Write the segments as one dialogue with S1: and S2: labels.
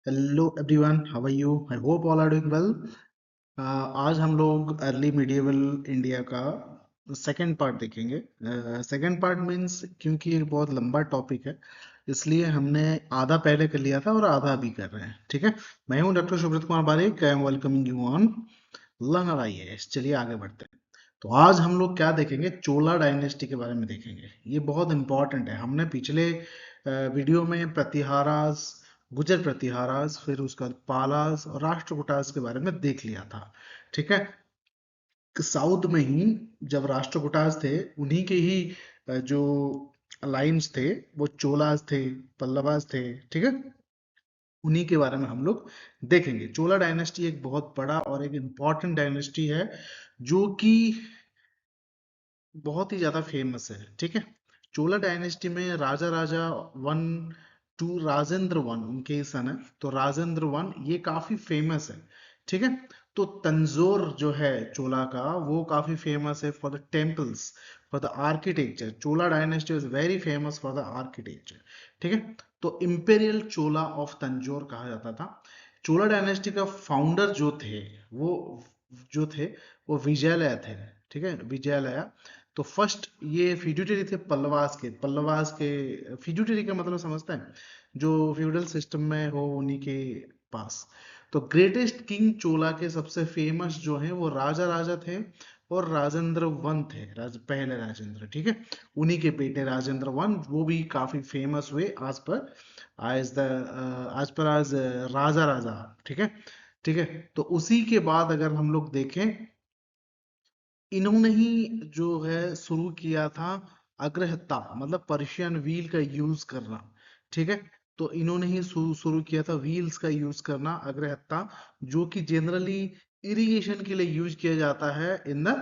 S1: Hello everyone, how are you? I hope all are doing well. आज हम लोग early medieval India का second part देखेंगे। Second part means क्योंकि ये बहुत लंबा टॉपिक है, इसलिए हमने आधा पहले कर लिया था और आधा अभी कर रहे हैं। ठीक है। मैं हूं doctor Subrat Kumar Barik. I am welcoming you on Learner IAS. चलिए आगे बढ़ते हैं। तो आज हम लोग क्या देखेंगे? चोला डायनेस्टी के बारे में देखेंगे। ये बहुत इंपॉर्टेंट है। हमने पिछले वीडियो में प्रतिहारास, गुजर प्रतिहारास, फिर उसका बाद पालास और राष्ट्रकूटास के बारे में देख लिया था। ठीक है। साउथ में ही जब राष्ट्रकूटास थे, उन्हीं के ही जो लाइन्स थे वो चोलास थे, पल्लवास थे। ठीक है। उन्हीं के बारे में हम लोग देखेंगे। चोला डायनेस्टी एक बहुत बड़ा और एक इम्पॉर्टेंट डायनेस्टी है, जो कि बहुत ही ज्यादा फेमस है। ठीक है। चोला डायनेस्टी में राजा Raja one two Rajendra one उनके ही सन है। तो राजेंद्र वन ये काफी फेमस है। ठीक है। तो तंजोर जो है चोला का, वो काफी फेमस है for the temples, for the architecture. Chola dynasty is very famous for the architecture. ठीक है। तो इंपेरियल चोला ऑफ तंजोर कहा जाता था। चोला डायनेस्टी का फाउंडर जो थे, वो जो थे वो विजयालय थे। ठीक है, विजयालय। तो फर्स्ट ये फ्यूडिटरी थे पल्लवास के। फ्यूडिटरी का मतलब समझते हैं? जो फ्यूडल सिस्टम में हो उन्हीं के पास। तो ग्रेटेस्ट किंग चोला के सबसे फेमस जो हैं वो राजा राजा थे और राजेंद्र वन थे। पहले राजेंद्र। ठीक है। उन्हीं के बेटे राजेंद्र वन, वो भी काफी फेमस हुए आज पर आज राजा राजा। ठीक है। ठीक है। तो उसी के बाद अगर हम लोग देखें, इन्होंने ही जो है शुरू किया था अग्रहत्ता, मतलब पर्शियन व्हील का यूज करना। ठीक है। तो इन्होंने ही शुरू किया था व्हील्स का यूज करना, अग्रहत्ता, जो कि जनरली इरिगेशन के लिए यूज किया जाता है इन द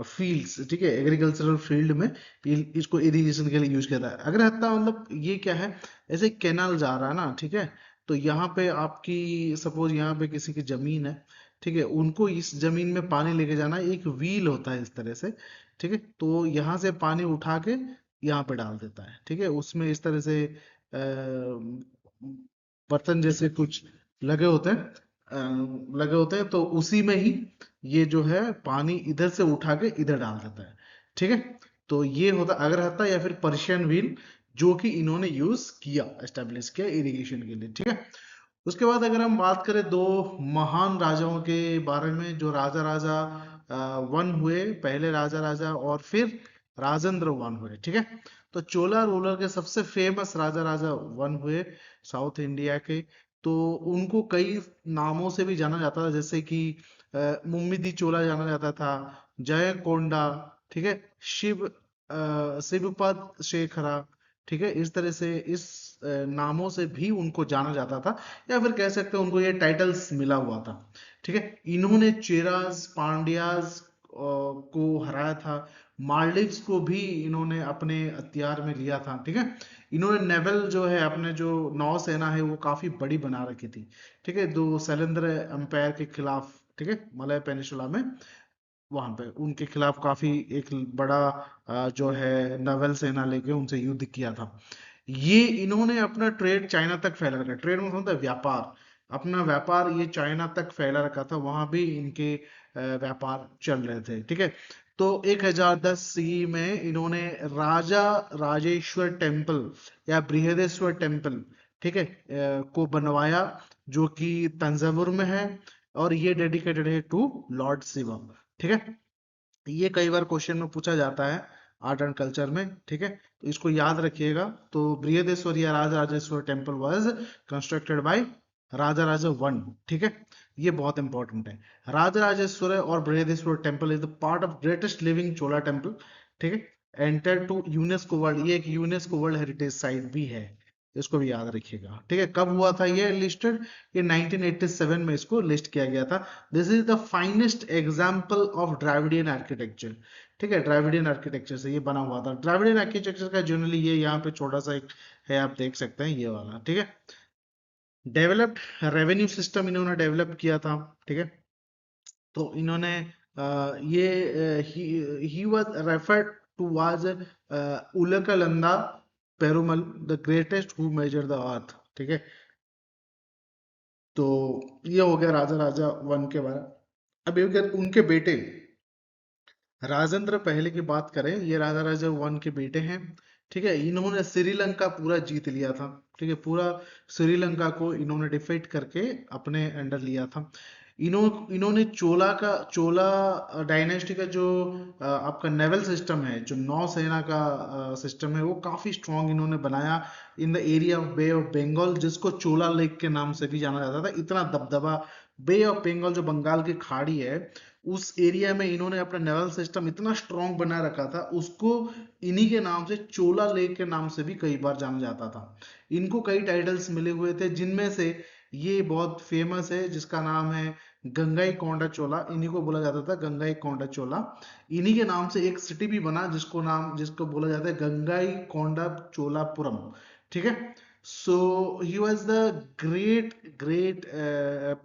S1: फील्ड्स। ठीक है, एग्रीकल्चरल फील्ड में इसको इरिगेशन के लिए यूज किया जाता है। अग्रहत्ता मतलब ये क्या है? ऐसे कैनाल जा रहा है ना। ठीक है। तो यहाँ पे आपकी सपोज यहाँ पे किसी की जमीन है। ठीक है। उनको इस जमीन में पानी लेके जाना, एक व्हील होता है इस तरह से। ठीक है। तो यहाँ से पानी उठा के यहाँ पे डाल देता है। ठीक है। उसमें इस तरह से बर्तन जैसे कुछ लगे होते हैं, तो उसी में ही ये जो है पानी इधर से उठा के इधर डाल देता है। ठीक है। तो ये होता अग्रहत्ता या फिर पर्शियन व्हील, जो कि इन्होंने यूज किया, एस्टेब्लिश किया इरिगेशन के लिए। ठीक है। उसके बाद अगर हम बात करें दो महान राजाओं के बारे में, जो राजा राजा वन हुए, पहले राजा राजा और फिर राजेंद्र वन हुए। ठीक है। तो चोला रूलर के सबसे फेमस राजा राजा वन हुए साउथ इंडिया के। तो उनको कई नामों से भी जाना जाता था, जैसे कि मुम्मिदी चोला जाना जाता था, जय कोंडा। ठीक है। शिवपद शेखरा। ठीक है। इस तरह से इस नामों से भी उनको जाना जाता था, या फिर कह सकते हैं उनको ये टाइटल्स मिला हुआ था। ठीक है। इन्होंने चेराज पांड्याज को हराया था। मालदीव्स को भी इन्होंने अपने अख्तियार में लिया था। ठीक है। इन्होंने नेवल जो है, अपने जो नौसेना है, वो काफी बड़ी बना रखी थी। ठीक है। दो शैलेंद्र एम्पायर के खिलाफ। ठीक है। मलय पेनिसुला में, वहां पे उनके खिलाफ काफी एक बड़ा जो है नवल सेना लेके उनसे युद्ध किया था। ये इन्होंने अपना ट्रेड चाइना तक फैला रखा। ट्रेड में होता है व्यापार। अपना व्यापार ये चाइना तक फैला रखा था, वहां भी इनके व्यापार चल रहे थे। ठीक है। तो 1010 सी में इन्होंने राजा राजेश्वर टेम्पल या बृहदेश्वर टेम्पल, ठीक है, को बनवाया, जो कि तंजावुर में है। और ये डेडिकेटेड है टू लॉर्ड शिवा। ठीक है। ये कई बार क्वेश्चन में पूछा जाता है आर्ट एंड कल्चर में। ठीक है। तो इसको याद रखिएगा। तो बृहदेश्वर या Raja Rajeshwara temple was constructed by Raja Raja one. ठीक है। ये बहुत इंपॉर्टेंट है। राजा राजेश्वर और Brihadeeswara temple is the part of greatest living Chola temple. ठीक है। एंटर टू यूनेस्को वर्ल्ड, ये एक यूनेस्को वर्ल्ड हेरिटेज साइट भी है। इसको भी याद रखिएगा। ठीक है। कब हुआ था ये लिस्टेड? ये 1987 में इसको लिस्ट किया गया था। This is the finest example of Dravidian architecture. ठीक है। द्राविडियन आर्किटेक्चर से ये बना हुआ था। द्राविडियन आर्किटेक्चर का जनरली ये यहाँ पे छोटा सा एक है, आप देख सकते हैं ये वाला। ठीक है। डेवलप्ड रेवेन्यू सिस्टम इन्होंने डेवलप किया था। ठीक है। तो इन्होंने ये ही was referred to was Ulagalanda Perumal, the greatest who measure the earth. ठीक है। तो ये हो गया राजा राजा वन के बारे में। अभी अगर उनके बेटे राजेंद्र पहले की बात करें, ये राजा राजा वन के बेटे हैं। ठीक है, इन्होंने श्रीलंका पूरा जीत लिया था। ठीक है, पूरा श्रीलंका को इन्होंने डिफीट करके अपने अंडर लिया था। इन्होंने चोला डायनेस्टी का जो आपका नेवल सिस्टम है, जो नौसेना का सिस्टम है, वो काफी स्ट्रांग इन्होंने बनाया in the area of Bay of Bengal, जिसको चोला लेक के नाम से भी जाना जाता था। इतना दबदबा, बे ऑफ बंगाल जो बंगाल की खाड़ी है, उस एरिया में इन्होंने अपना नेवल सिस्टम इतना स्ट्रांग बना रखा था, उसको इन्हीं के नाम से, चोला लेक के नाम से भी कई बार जाना जाता था। इनको कई टाइटल्स मिले हुए थे, जिनमें से ये बहुत फेमस है, जिसका नाम है गंगाई कोंडा चोला। इन्हीं को बोला जाता था गंगाई कोंडा चोला। इन्हीं के नाम से एक सिटी भी बना, जिसको बोला जाता है गंगाई कोंडा चोलापुरम। ठीक है, so he was the great great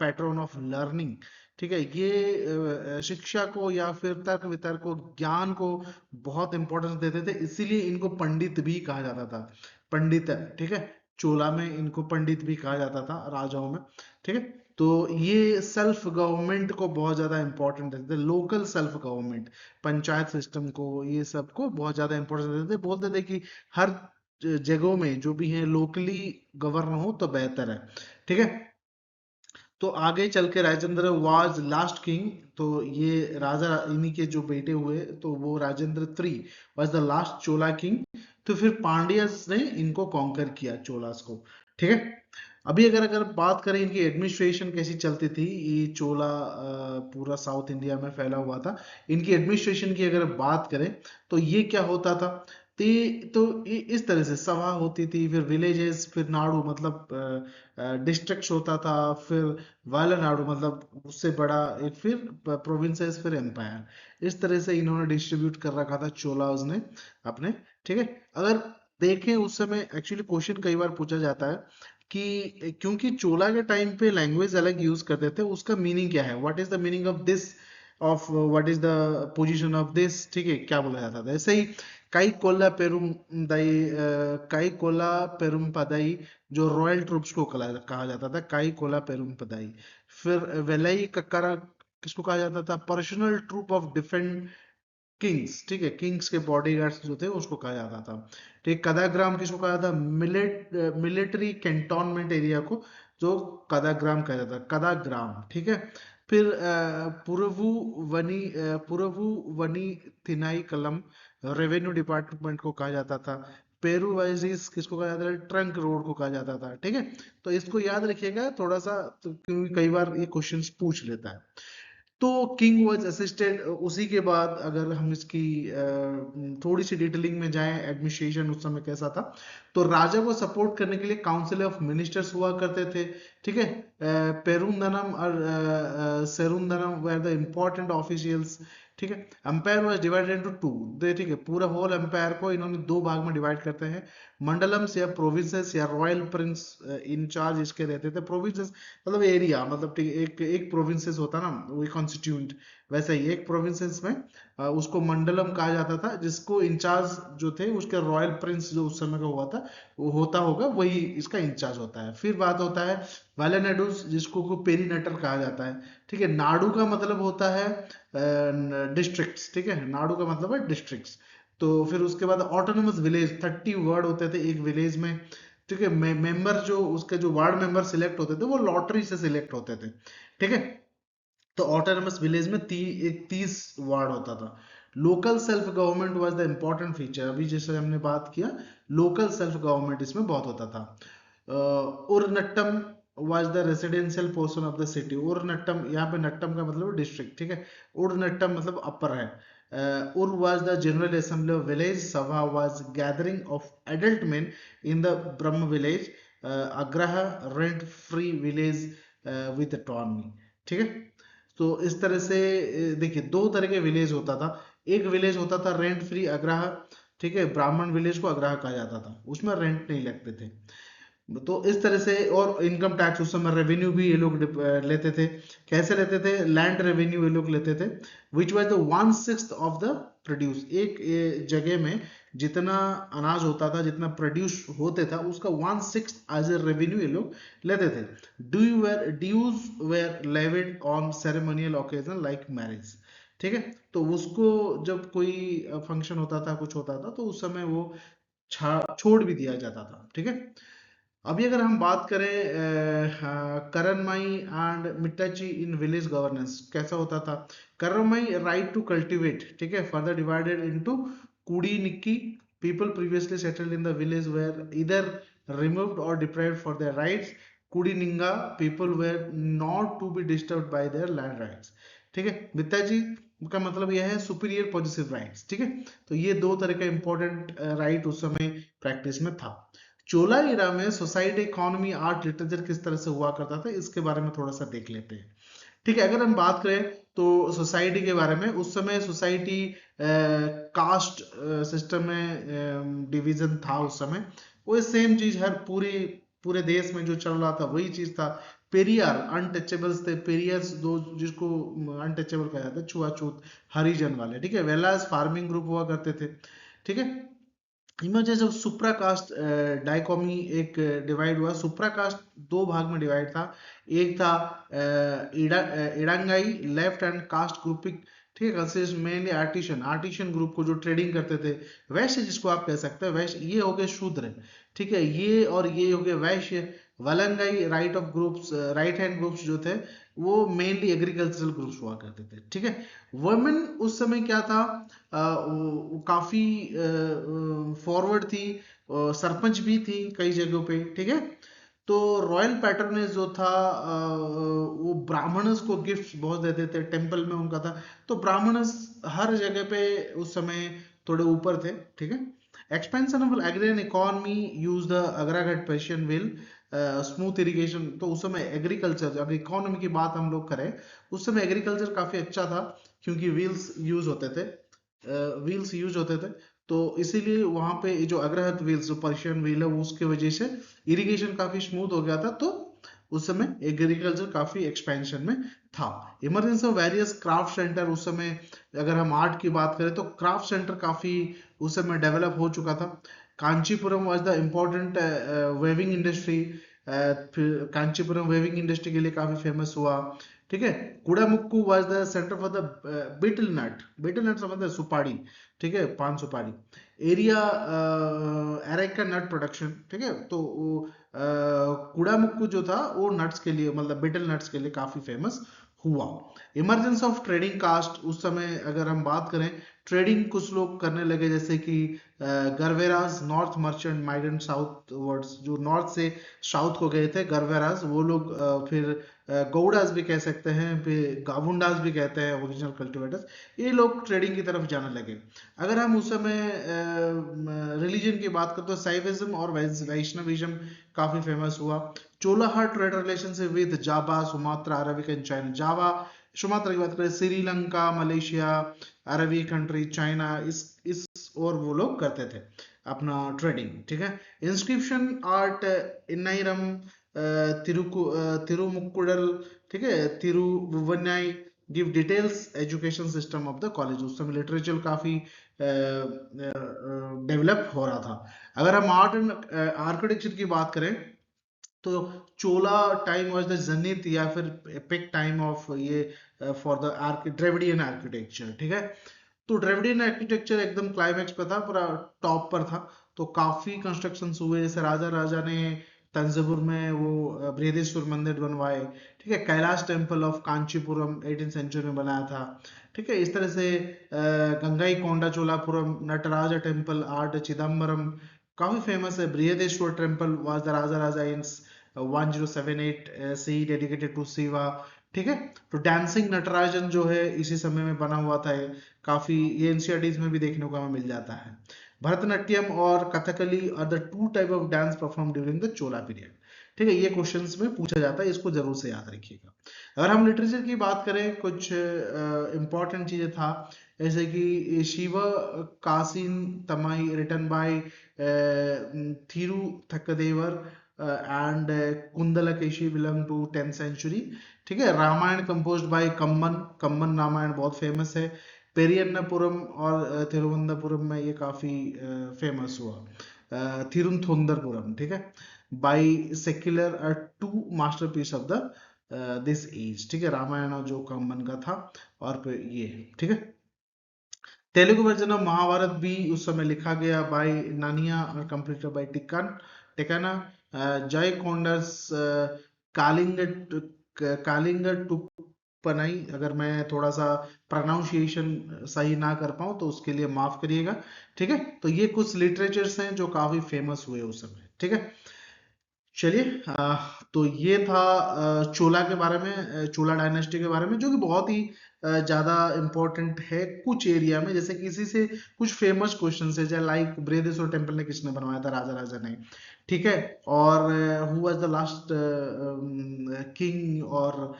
S1: patron of learning. ठीक है, ये शिक्षा को या फिर तर्क वितर्क को, ज्ञान को बहुत इंपॉर्टेंस देते थे, इसीलिए इनको पंडित भी कहा जाता था। पंडित, ठीक है, चोला में इनको पंडित भी कहा जाता था, राजाओं में। ठीक है, तो ये सेल्फ गवर्नमेंट को बहुत ज्यादा इंपॉर्टेंट देते थे, local self government, panchayat system को, ये सब को बहुत ज्यादा इंपॉर्टेंस देते थे। बोलते थे कि हर जगहों में जो भी है लोकली गवर्न हो तो बेहतर है। ठीक है, तो आगे चल के राजेंद्र वाज लास्ट किंग। तो ये राजा, इन्हीं के जो बेटे हुए, तो वो Rajendra three was the last Chola king. तो फिर पांड्यास ने इनको कॉन्कर किया, चोलास को। ठीक है, अभी अगर अगर बात करें इनकी एडमिनिस्ट्रेशन कैसी चलती थी, ये चोला पूरा साउथ इंडिया में फैला हुआ था। इनकी एडमिनिस्ट्रेशन की अगर बात करें तो ये क्या होता था, तो इस तरह से सभा होती थी, फिर विलेजेस, फिर नाडु मतलब डिस्ट्रिक्ट्स होता था, फिर वायलानाडु मतलब उससे बड़ा एक, फिर प्रोविंसेस, फिर एम्पायर। इस तरह से इन्होंने डिस्ट्रीब्यूट कर रखा था चोलाज ने अपने। ठीक है, अगर देखें उस समय एक्चुअली क्वेश्चन कई बार पूछा जाता है कि क्योंकि चोला के टाइम पे लैंग्वेज अलग यूज करते थे, उसका मीनिंग क्या है, what is the meaning of this, of what is the position of this. ठीक है, क्या बोला जाता था, ऐसे ही काई कोला पेरुम दाई, काई कोला पेरुम पदाई, जो रॉयल ट्रूप्स को कहा जाता था, काई कोला पेरुम पदाई। फिर वेलाई कक्करा किसको कहा जाता था, personal troop of defend kings. ठीक है, किंग्स के बॉडीगार्ड्स जो थे उसको कहा जाता था। ठीक, कदाग्राम किसको कहा जाता, मिलिट्री कैंटोनमेंट एरिया को जो कदाग्राम कहा जाता, कदाग्राम। ठीक है, फिर पुरवु वनी थिनाई कलम, रेवेन्यू डिपार्टमेंट को कहा जाता था। पेरूवाइजिस किसको कहा जाता है, ट्रंक रोड को कहा जाता था। ठीक है, तो इसको याद रखिएगा थोड़ा सा, तो क्योंकि कई बार ये क्वेश्चंस पूछ लेता है। तो किंग वॉज असिस्टेड, उसी के बाद अगर हम इसकी थोड़ी सी डिटेलिंग में जाएं, एडमिनिस्ट्रेशन उस समय कैसा था, तो राजा को सपोर्ट करने के लिए काउंसिल ऑफ मिनिस्टर्स हुआ करते थे। ठीक है, पेरुंदनम और Serundanam were the important officials. ठीक है, empire was divided into two. ठीक है, पूरा होल एम्पायर को इन्होंने दो भाग में डिवाइड करते हैं, मंडलम्स या प्रोविंसेस या रॉयल प्रिंस इंचार्ज इसके रहते थे। प्रोविंसेस मतलब एरिया, मतलब ठीक है, एक एक प्रोविंसेस होता ना, वही कॉन्स्टिट्यूंट, वैसे ही एक प्रोविंसेस में उसको मंडलम कहा जाता था, जिसको इंचार्ज जो थे उसके रॉयल प्रिंस जो उस समय का हुआ था, वो होता होगा, वही इसका इंचार्ज होता है। फिर बात होता है वालेनाडुस, जिसको को पेरीनेटर कहा जाता है। ठीक है, नाडु का मतलब होता है डिस्ट्रिक्ट्स। ठीक है, नाडु का मतलब है डिस्ट्रिक्ट्स। तो फिर उसके बाद ऑटोनोमस विलेज, 30 वर्ड होते थे एक विलेज में। ठीक है, मेंबर जो उसके जो वार्ड मेंबर सिलेक्ट होते थे वो लॉटरी से सिलेक्ट होते थे। ठीक है, तो ऑटोनमस विलेज में एक 30 वार्ड होता था। Local self government was the important feature, अभी जैसे हमने बात किया, लोकल सेल्फ गवर्नमेंट इसमें बहुत होता था। Urnattam was the residential portion of the city. Urnattam, यहाँ पे नट्टम का मतलब डिस्ट्रिक्ट। ठीक है, उरनट्टम मतलब अपर है। Ur was the general assembly of village. Sabha was gathering of adult men in the Brahma village. Agraha rent free village with autonomy. ठीक है, तो इस तरह से देखिए दो तरह के विलेज होता था। एक विलेज होता था रेंट फ्री, अग्रह। ठीक है, ब्राह्मण विलेज को अग्रह कहा जाता था, उसमें रेंट नहीं लगते थे। तो इस तरह से, और इनकम टैक्स उस समय रेवेन्यू भी ये लोग लेते थे। कैसे लेते थे? लैंड रेवेन्यू ये लोग लेते थे, which was the 1/6 of the produce. एक जगह में जितना अनाज होता था, जितना प्रोड्यूस होते था, उसका 1/6 एज ए रेवेन्यू ये लोग लेते थे। Dues were levied on ceremonial occasion like marriage. ठीक है, तो उसको जब कोई फंक्शन होता था, कुछ होता था, तो उस समय वो छोड़ भी दिया जाता था। ठीक है, अभी अगर हम बात करें करनमाई एंड मिट्टाची इन विलेज गवर्नेंस, कैसा होता था? करनमाई राइट टू कल्टिवेट, ठीक है, further divided into Kudi Nikki. People previously settled in the village were either removed or deprived for their rights. Kudininga people were not to be disturbed by their land rights. ठीक है, मित्ताजी का मतलब यह है सुपीरियर पॉजिटिव राइट्स। ठीक है, तो ये दो तरह का इंपॉर्टेंट राइट उस समय प्रैक्टिस में था। चोला इरा में सोसाइटी, इकोनॉमी, आर्ट, लिटरेचर किस तरह से हुआ करता था, इसके बारे में थोड़ा सा देख लेते हैं। ठीक है, अगर हम बात करें तो सोसाइटी के बारे में, उस समय सोसाइटी कास्ट सिस्टम में डिवीजन था उस समय। वो सेम चीज हर पूरे देश में जो चल रहा था वही चीज था। पेरियार अनटचेबल्स थे, पेरियर्स दो जिसको अनटचेबल कहा जाता है, छुआछूत हरिजन वाले। ठीक है, वेलास फार्मिंग ग्रुप हुआ करते थे। ठीक है, इमर्जेंस ऑफ सुप्रा कास्ट डाइकोमी एक डिवाइड हुआ। सुप्रा कास्ट दो भाग में डिवाइड था। एक था इडांगाई लेफ्ट हैंड कास्ट ग्रुपिंग। ठीक है, कंसिस्ट मेनली आर्टिशन ग्रुप को जो ट्रेडिंग करते थे। वैश्य जिसको आप कह सकते हैं, वैश्य ये हो गए शूद्र। ठीक है, ये और ये हो गए वैश्य। वलंगाई राइट हैंड ग्रुप्स जो थे वो मेनली एग्रीकल्चरल ग्रुप्स हुआ करते थे। ठीक है, वुमेन उस समय क्या था, वो काफी फॉरवर्ड थी, सरपंच भी थी कई जगहों पे। ठीक है, तो रॉयल पैटर्नेज जो था, वो ब्राह्मणस को गिफ्ट्स बहुत देते थे, टेम्पल में उनका था। तो ब्राह्मणस हर जगह पे उस समय थोड़े ऊपर थे। ठीक है, expansion of agrarian economy use the अग्रागढ़ पर्शियन व्हील, स्मूथ इरिगेशन। तो उस समय एग्रीकल्चर, अगर इकोनॉमी की बात हम लोग करें, उस समय एग्रीकल्चर काफी अच्छा था, क्योंकि व्हील्स यूज होते थे। तो इसीलिए वहां पे जो अग्रहत व्हील्स, जो पर्शियन व्हील है, उसके वजह से इरिगेशन काफी स्मूथ हो गया था। तो उस समय एग्रीकल्चर काफी एक्सपेंशन में था। Emergency of various craft centre, उस समय अगर हम आर्ट की बात करें तो क्राफ्ट सेंटर काफी उस समय डेवलप हो चुका था। Kanchipuram was the important weaving industry. Kanchipuram weaving industry के लिए काफी फेमस हुआ। ठीक है, Kudamukku was the centre for the betel nut समझते हैं, सुपारी। ठीक है, पान सुपारी एरिया, एरेका नट प्रोडक्शन। ठीक है, तो कुड़ामुक्कू जो था वो नट्स के लिए, मतलब बिटल नट्स के लिए काफी फेमस हुआ। इमरजेंस ऑफ ट्रेडिंग कास्ट, उस समय अगर हम बात करें, ट्रेडिंग कुछ लोग करने लगे, जैसे कि गरवेराज north merchant migrant southwards, जो नॉर्थ से साउथ को गए थे गरवेराज, वो लोग फिर गौडास भी कह सकते हैं, फिर गावुंडास भी कहते हैं, ओरिजिनल कल्टिवेटर्स। ये लोग ट्रेडिंग की तरफ जाने लगे। अगर हम उस समय रिलीजन की बात करते तो साइविज्म और वैष्णविज्म काफी फेमस हुआ। Chola her trade relationship with Java, Sumatra, Arabic and China. Java, Sumatra की बात करें, श्रीलंका, मलेशिया, अरबी कंट्री, चाइना, इस और वो लोग करते थे अपना ट्रेडिंग। ठीक है, इंस्क्रिप्शन आर्ट, इन्नाइरम, तिरुमुक्कुडल, ठीक है, Tiruvannai give details education system of the college. उस समय लिटरेचर काफी डेवलप हो रहा था। अगर हम आर्ट एंड आर्किटेक्चर की बात करें तो चोला टाइम वाज द जनित या फिर एपिक टाइम ऑफ ये फॉर द ड्रेविडियन आर्किटेक्चर। ठीक है, तो ड्रेविडियन आर्किटेक्चर एकदम क्लाइमैक्स पे था, पूरा टॉप पर था। तो काफी कंस्ट्रक्शंस हुए, जैसे राजा ने तंजावुर में वो बृहदेश्वर मंदिर बनवाए। ठीक है, Kailash temple of Kanchipuram 18th century में बनाया था। ठीक है, इस तरह से गंगाई कोंडा चोलापुरम, नटराजा टेम्पल आर्ट चिदम्बरम काफी फेमस है। Brihadeshwara temple was the Raja in 1078 C, dedicated to Shiva. ठीक है, तो डांसिंग नटराजन जो है इसी समय में बना हुआ था। काफी ये एनसीईआरटीज में भी देखने को हमें मिल जाता है। भरतनाट्यम और Kathakali are the two type of dance perform during the Chola period. ठीक है, ये क्वेश्चंस में पूछा जाता है, इसको जरूर से याद रखिएगा। अगर हम लिटरेचर की बात करें, कुछ इंपॉर्टेंट चीजें था, जैसे कि शिव कासिन तमाई written by Thiru Thakkadevar, and Kundalakesi belong to 10th century. ठीक है, रामायण कंपोज्ड बाय कम्मन, कम्मन रामायण बहुत फेमस है। पेरियन्नपुरम और तिरुवनंतपुरम में ये काफी फेमस हुआ। थिरुथुंदरपुरम, ठीक है, by secular, two masterpiece of the this age. ठीक है, रामायण जो कम्मन का था और फिर ये, ठीक है। तेलुगु वर्जन ऑफ महाभारत भी उस समय लिखा गया बाय नानिया और कंप्लीटेड बाय टेकाना। जय कोंडस कालिंग टू पनाई, अगर मैं थोड़ा सा प्रोनाउंसिएशन सही ना कर पाऊं तो उसके लिए माफ करिएगा। ठीक है, तो ये कुछ लिटरेचर्स हैं जो काफी फेमस हुए उस समय। ठीक है, चलिए, तो ये था चोला के बारे में, चोला डायनेस्टी के बारे में, जो कि बहुत ही ज्यादा इंपॉर्टेंट है कुछ एरिया में। जैसे किसी से कुछ फेमस क्वेश्चन है, जैसे लाइक बृहदेश्वर टेम्पल ने किसने बनवाया था? राजा राजा ने। ठीक है, और who was the last king और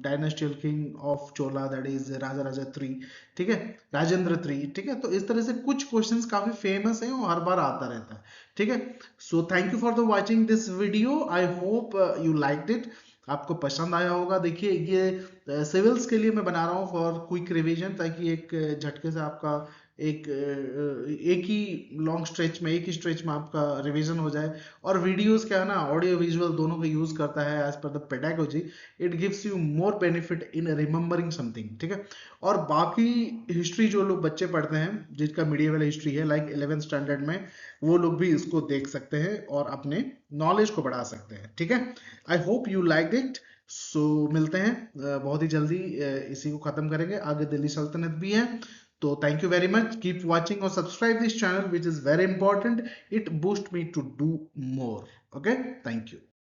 S1: dynastial king of Chola, that is Raja Raja 3। ठीक है, राजेंद्र 3। ठीक है, तो इस तरह से कुछ क्वेश्चंस काफी फेमस हैं और हर बार आता रहता है। ठीक है, so thank you for the watching this video, I hope you liked it, आपको पसंद आया होगा। देखिए, ये सिविल्स के लिए मैं बना रहा हूँ फॉर क्विक रिवीजन, ताकि एक झटके से आपका एक ही लॉन्ग स्ट्रेच में, एक ही स्ट्रेच में आपका रिवीजन हो जाए। और वीडियोस क्या है ना, ऑडियो विजुअल दोनों का यूज करता है as per the pedagogy, it gives you more benefit in remembering something. ठीक है, और बाकी हिस्ट्री जो लोग बच्चे पढ़ते हैं, जिसका मीडिएवल हिस्ट्री है लाइक 11th स्टैंडर्ड में, वो लोग भी इसको देख सकते हैं और अपने नॉलेज को बढ़ा सकते हैं। ठीक है, I hope you like it. So मिलते हैं बहुत ही जल्दी, इसी को खत्म करेंगे, आगे दिल्ली सल्तनत भी है। तो thank you very much, keep watching और subscribe this channel which is very important, it boost me to do more. Okay, thank you.